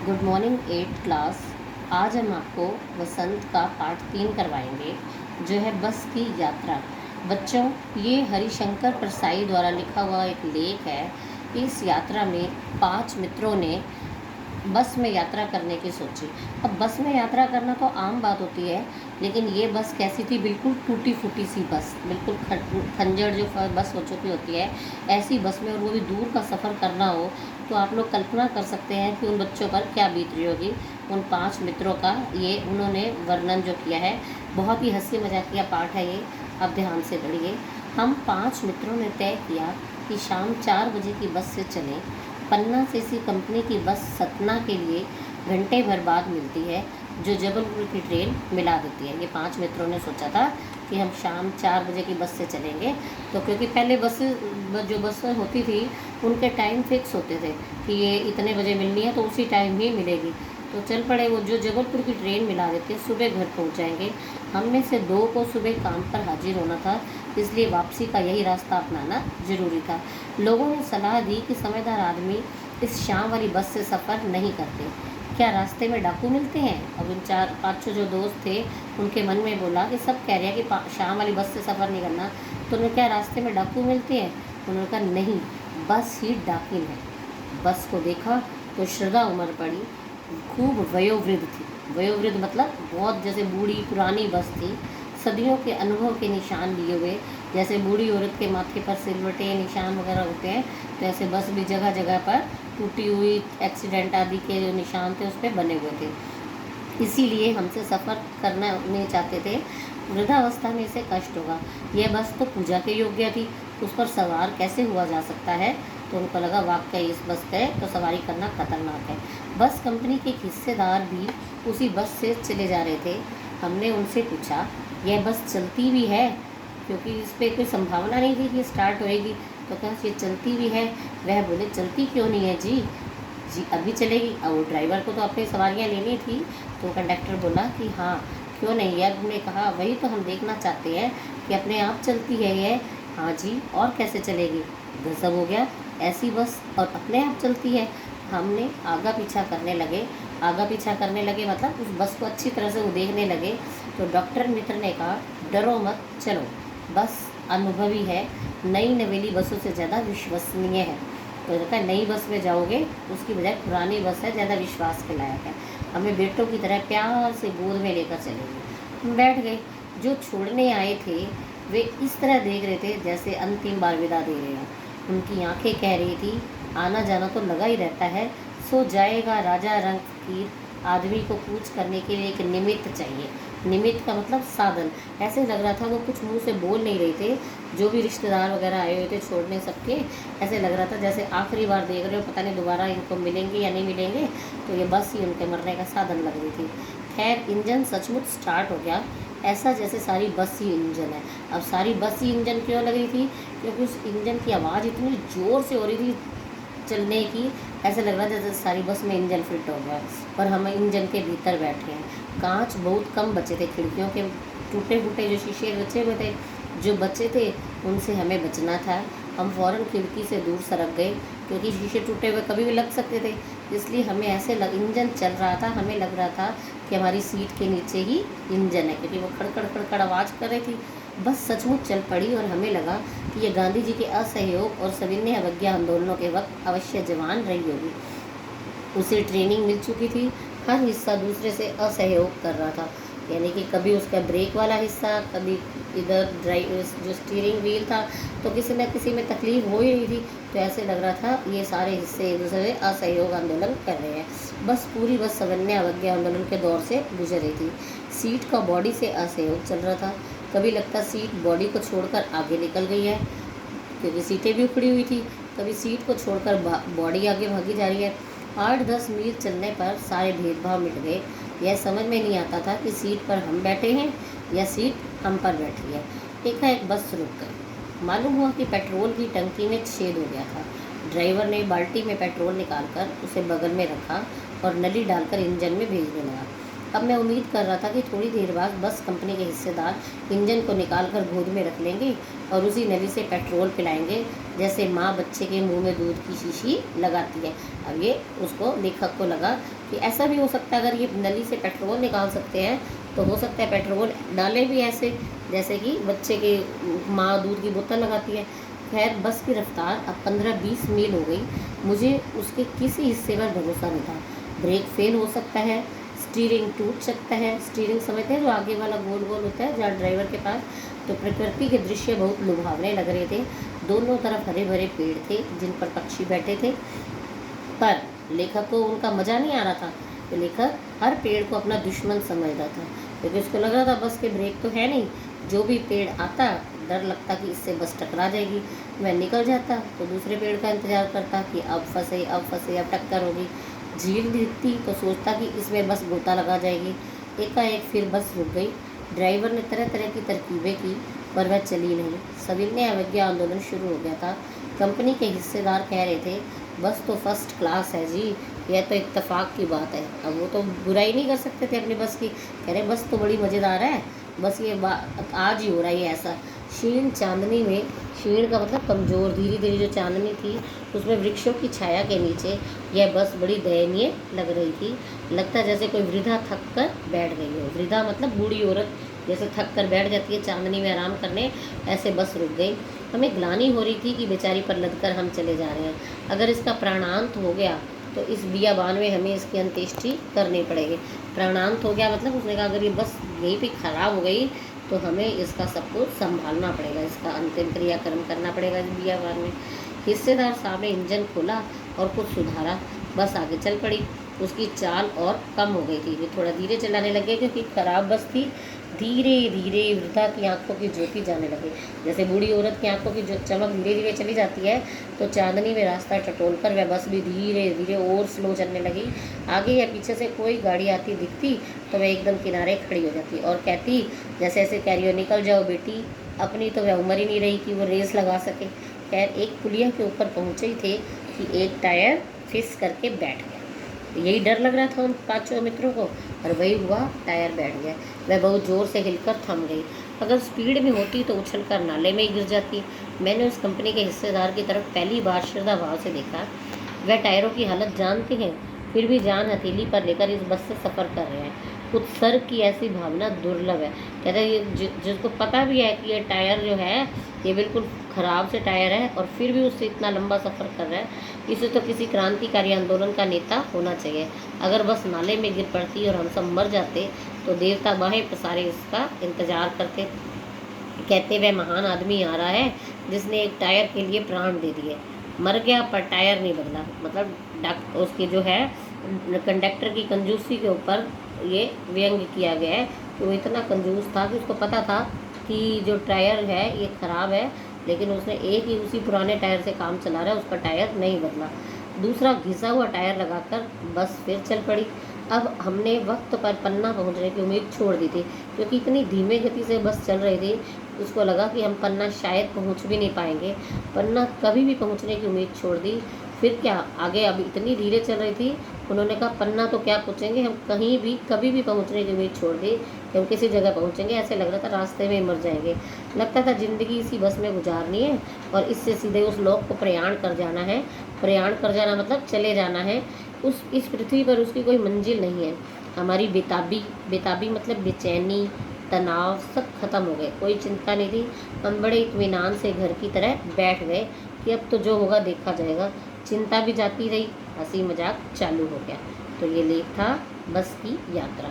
Good morning 8th class. आज हम आपको वसंत का पाठ 3 करवाएंगे, जो है बस की यात्रा। बच्चों, ये हरिशंकर परसाई द्वारा लिखा हुआ एक लेख है। इस यात्रा में 5 मित्रों ने बस में यात्रा करने की सोची। अब बस में यात्रा करना तो आम बात होती है, लेकिन ये बस कैसी थी? बिल्कुल टूटी फूटी सी बस, बिल्कुल खंजर जो बस हो चुकी होती है, ऐसी बस में, और वो भी दूर का सफ़र करना हो, तो आप लोग कल्पना कर सकते हैं कि उन बच्चों पर क्या बीत रही होगी। उन 5 मित्रों का ये उन्होंने वर्णन जो किया है, बहुत ही हंसी मजाकिया पाठ है ये। अब ध्यान से पढ़िए। हम 5 मित्रों ने तय किया कि शाम 4 बजे की बस से चलें। पन्ना से सी कंपनी की बस सतना के लिए घंटे भर बाद मिलती है, जो जबलपुर की ट्रेन मिला देती है। ये 5 मित्रों ने सोचा था कि हम शाम 4 बजे की बस से चलेंगे, तो क्योंकि पहले जो बस होती थी, उनके टाइम फिक्स होते थे कि ये इतने बजे मिलनी है, तो उसी टाइम ही मिलेगी। तो चल पड़े। वो जो जबलपुर की ट्रेन मिला देते हैं, सुबह घर पहुंच जाएंगे। हम में से 2 को सुबह काम पर हाजिर होना था, इसलिए वापसी का यही रास्ता अपनाना जरूरी था। लोगों ने सलाह दी कि समझदार आदमी इस शाम वाली बस से सफ़र नहीं करते। क्या रास्ते में डाकू मिलते हैं? अब इन 4-5 जो दोस्त थे, उनके मन में बोला कि सब कह रहे हैं कि शाम वाली बस से सफ़र नहीं करना, तो उन्हें क्या रास्ते में डाकू मिलते हैं? उन्होंने कहा नहीं, बस ही डाकिन है। बस को देखा तो श्रद्धा उमड़ पड़ी। खूब वयोवृद्ध थी। वयोवृद्ध मतलब बहुत, जैसे बूढ़ी पुरानी बस थी, सदियों के अनुभव के निशान लिए हुए। जैसे बूढ़ी औरत के माथे पर सिलवटे निशान वगैरह होते हैं, तो ऐसे बस भी जगह जगह पर टूटी हुई एक्सीडेंट आदि के जो निशान थे उस पर बने हुए थे। इसीलिए हमसे सफ़र करना नहीं चाहते थे। वृद्धावस्था में इसे कष्ट होगा। यह बस तो पूजा के योग्य थी, उस पर सवार कैसे हुआ जा सकता है? तो उनको लगा वाकई इस बस पे तो सवारी करना खतरनाक है। बस कंपनी के हिस्सेदार भी उसी बस से चले जा रहे थे। हमने उनसे पूछा, यह बस चलती भी है? क्योंकि इस पर कोई संभावना नहीं थी कि स्टार्ट होएगी। तो कहा ये चलती भी है। वह बोले, चलती क्यों नहीं है जी? जी अभी चलेगी। और ड्राइवर को तो अपनी सवारियाँ लेनी थी। तो कंडक्टर बोला कि हाँ, क्यों नहीं है। हमने कहा वही तो हम देखना चाहते हैं कि अपने आप चलती है ये। हाँ जी, और कैसे चलेगी? गजब हो गया, ऐसी बस और अपने आप चलती है। हमने आगा पीछा करने लगे। आगा पीछा करने लगे मतलब उस बस को अच्छी तरह से वो देखने लगे। तो डॉक्टर मित्र ने कहा, डरो मत, चलो, बस अनुभवी है, नई नवेली बसों से ज़्यादा विश्वसनीय है। तो कहता है नई बस में जाओगे, उसकी बजाय पुरानी बस है, ज़्यादा विश्वास के लायक है, हमें बेटों की तरह प्यार से गोद में लेकर चलेंगे। हम बैठ गए। जो छोड़ने आए थे वे इस तरह देख रहे थे जैसे अंतिम बार विदा दे रहे हैं। उनकी आंखें कह रही थी, आना जाना तो लगा ही रहता है, सो जाएगा राजा रंग फकीर। आदमी को कूच करने के लिए एक निमित्त चाहिए। निमित्त का मतलब साधन। ऐसे लग रहा था वो कुछ मुंह से बोल नहीं रहे थे। जो भी रिश्तेदार वगैरह आए हुए थे छोड़ने सबके, ऐसे लग रहा था जैसे आखिरी बार देख रहे हो, पता नहीं दोबारा इनको मिलेंगे या नहीं मिलेंगे। तो ये बस ही उनके मरने का साधन लग रही थी। खैर, इंजन सचमुच स्टार्ट हो गया, ऐसा जैसे सारी बस ही इंजन है। अब सारी बस ही इंजन क्यों लग रही थी? क्योंकि उस इंजन की आवाज़ इतनी ज़ोर से हो रही थी चलने की, ऐसे लग रहा था जैसे सारी बस में इंजन फिट हो गया और हम इंजन के भीतर बैठे हैं। कांच बहुत कम बचे थे, खिड़कियों के टूटे फूटे जो शीशे बचे हुए थे, जो बचे थे उनसे हमें बचना था। हम फ़ौरन खिड़की से दूर सरक गए, क्योंकि शीशे टूटे हुए कभी भी लग सकते थे। इसलिए हमें ऐसे इंजन चल रहा था, हमें लग रहा था कि हमारी सीट के नीचे ही इंजन है, क्योंकि वो खड़खड़ खड़खड़ आवाज़ कर रही थी। बस सचमुच चल पड़ी और हमें लगा कि ये गांधी जी के असहयोग और सविनय अवज्ञा आंदोलनों के वक्त अवश्य जवान रही होगी। उसे ट्रेनिंग मिल चुकी थी, हर हिस्सा दूसरे से असहयोग कर रहा था। यानी कि कभी उसका ब्रेक वाला हिस्सा, कभी इधर ड्राइव जो स्टीयरिंग व्हील था, तो किसी न किसी में तकलीफ हो ही रही थी। तो ऐसे लग रहा था ये सारे हिस्से एक दूसरे से असहयोग आंदोलन कर रहे हैं। बस बस सविनय अवज्ञा आंदोलन के दौर से गुजर रही थी। सीट का बॉडी से असहयोग चल रहा था। कभी लगता सीट बॉडी को छोड़कर आगे निकल गई है, क्योंकि सीटें भी उखड़ी हुई थी। कभी सीट को छोड़कर बॉडी आगे भागी जा रही है। 8-10 मील चलने पर सारे भेदभाव मिट गए। यह समझ में नहीं आता था कि सीट पर हम बैठे हैं या सीट हम पर बैठी है। एकाएक बस रुक गई। मालूम हुआ कि पेट्रोल की टंकी में छेद हो गया था। ड्राइवर ने बाल्टी में पेट्रोल निकालकर उसे बगल में रखा और नली डालकर इंजन में भेजने लगा। अब मैं उम्मीद कर रहा था कि थोड़ी देर बाद बस कंपनी के हिस्सेदार इंजन को निकाल कर गोद में रख लेंगे और उसी नली से पेट्रोल पिलाएंगे, जैसे माँ बच्चे के मुंह में दूध की शीशी लगाती है। अब ये उसको लेखक को लगा कि ऐसा भी हो सकता है, अगर ये नली से पेट्रोल निकाल सकते हैं तो हो सकता है पेट्रोल डालें भी ऐसे, जैसे कि बच्चे के माँ दूध की बोतल लगाती है। खैर बस की रफ्तार अब 15-20 मील हो गई। मुझे उसके किसी हिस्से पर भरोसा नहीं था। ब्रेक फेल हो सकता है, स्टीयरिंग टूट सकता है। स्टीयरिंग समझते हैं जो आगे वाला गोल गोल होता है जहाँ ड्राइवर के पास। तो प्रकृति के दृश्य बहुत लुभावने लग रहे थे। दोनों तरफ हरे भरे पेड़ थे जिन पर पक्षी बैठे थे, पर लेखक को उनका मज़ा नहीं आ रहा था। तो लेखक हर पेड़ को अपना दुश्मन समझता था, क्योंकि उसको लग रहा था बस के ब्रेक तो है नहीं। जो भी पेड़ आता डर लगता कि इससे बस टकरा जाएगी। मैं निकल जाता तो दूसरे पेड़ का इंतज़ार करता कि अब फंसे अब टक्कर होगी। झील दिखती तो सोचता कि इसमें बस गोता लगा जाएगी। एकाएक फिर बस रुक गई। ड्राइवर ने तरह तरह की तरकीबें की, पर वह चली नहीं। सविनय अवज्ञा आंदोलन शुरू हो गया था। कंपनी के हिस्सेदार कह रहे थे बस तो फर्स्ट क्लास है जी, यह तो इत्तेफाक की बात है। अब वो तो बुराई नहीं कर सकते थे अपनी बस की। कह रहे बस तो बड़ी मज़ेदार है, बस ये बात आज ही हो रहा है ऐसा। क्षीण चांदनी में, क्षीण का मतलब कमज़ोर, धीरे धीरे जो चांदनी थी उसमें वृक्षों की छाया के नीचे यह बस बड़ी दयनीय लग रही थी। लगता जैसे कोई वृद्धा थक कर बैठ गई हो। वृद्धा मतलब बूढ़ी औरत जैसे थक कर बैठ जाती है चांदनी में आराम करने, ऐसे बस रुक गई। हमें ग्लानि हो रही थी कि बेचारी पर लदकर हम चले जा रहे हैं। अगर इसका प्राणांत हो गया तो इस बियाबान में हमें इसकी अंत्येष्टि करनी पड़ेगी। प्राणांत हो गया मतलब उसने कहा अगर ये बस यहीं पे ख़राब हो गई तो हमें इसका सब कुछ संभालना पड़ेगा, इसका अंतिम क्रियाक्रम करना पड़ेगा इस बियाबान में। हिस्सेदार साहब ने इंजन खोला और कुछ सुधारा। बस आगे चल पड़ी। उसकी चाल और कम हो गई थी। वे थोड़ा धीरे चलाने लगे क्योंकि खराब बस थी। धीरे धीरे वृद्धा की आंखों की ज्योति जाने लगी। जैसे बूढ़ी औरत की आंखों की जो चमक धीरे धीरे चली जाती है, तो चांदनी में रास्ता टटोल कर वह बस भी धीरे धीरे और स्लो चलने लगी। आगे या पीछे से कोई गाड़ी आती दिखती तो वह एकदम किनारे खड़ी हो जाती और कहती जैसे ऐसे कह रही हो निकल जाओ बेटी, अपनी तो वह उम्र ही नहीं रही कि वो रेस लगा सके। खैर एक पुलिया के ऊपर पहुँचे ही थे कि एक टायर फिस करके बैठ गया। यही डर लग रहा था उन पांचों मित्रों को, और वही हुआ, टायर बैठ गया। वह बहुत ज़ोर से हिलकर थम गई। अगर स्पीड में होती तो उछलकर नाले में ही गिर जाती। मैंने उस कंपनी के हिस्सेदार की तरफ पहली बार श्रद्धा भाव से देखा। वह टायरों की हालत जानते हैं, फिर भी जान हथेली पर लेकर इस बस से सफ़र कर रहे हैं। उत्सर्ग की ऐसी भावना दुर्लभ है। कहते हैं ये जिसको पता भी है कि ये टायर जो है ये बिल्कुल ख़राब से टायर है और फिर भी उससे इतना लंबा सफ़र कर रहा है, इसे तो किसी क्रांतिकारी आंदोलन का नेता होना चाहिए। अगर बस नाले में गिर पड़ती और हम सब मर जाते तो देवता बाहें पसारे इसका इंतज़ार करते। कहते वह महान आदमी आ रहा है जिसने एक टायर के लिए प्राण दे दिए। मर गया पर टायर नहीं बदला। मतलब उसकी जो है कंडक्टर की कंजूसी के ऊपर ये व्यंग किया गया है कि वो इतना कंजूस था कि उसको पता था कि जो टायर है ये ख़राब है, लेकिन उसने एक ही उसी पुराने टायर से काम चला रहा है, उसका टायर नहीं बदला। दूसरा घिसा हुआ टायर लगाकर बस फिर चल पड़ी। अब हमने वक्त पर पन्ना पहुंचने की उम्मीद छोड़ दी थी, क्योंकि इतनी धीमे गति से बस चल रही थी। उसको लगा कि हम पन्ना शायद पहुंच भी नहीं पाएंगे। पन्ना कभी भी पहुंचने की उम्मीद छोड़ दी। फिर क्या आगे, अब इतनी धीरे चल रही थी। उन्होंने कहा पन्ना तो क्या पहुँचेंगे, हम कहीं भी कभी भी पहुँचने की उम्मीद छोड़ दी कि हम किसी जगह पहुँचेंगे। ऐसे लग रहा था रास्ते में मर जाएंगे। लगता था ज़िंदगी इसी बस में गुजारनी है और इससे सीधे उस लोक को प्रयाण कर जाना है। प्रयाण कर जाना मतलब चले जाना है। इस पृथ्वी पर उसकी कोई मंजिल नहीं है। हमारी बेताबी मतलब बेचैनी, तनाव सब खत्म हो गए। कोई चिंता नहीं थी। हम बड़े इत्मीनान से घर की तरह बैठ गए कि अब तो जो होगा देखा जाएगा। चिंता भी जाती रही, हंसी मजाक चालू हो गया। तो ये लेख था बस की यात्रा।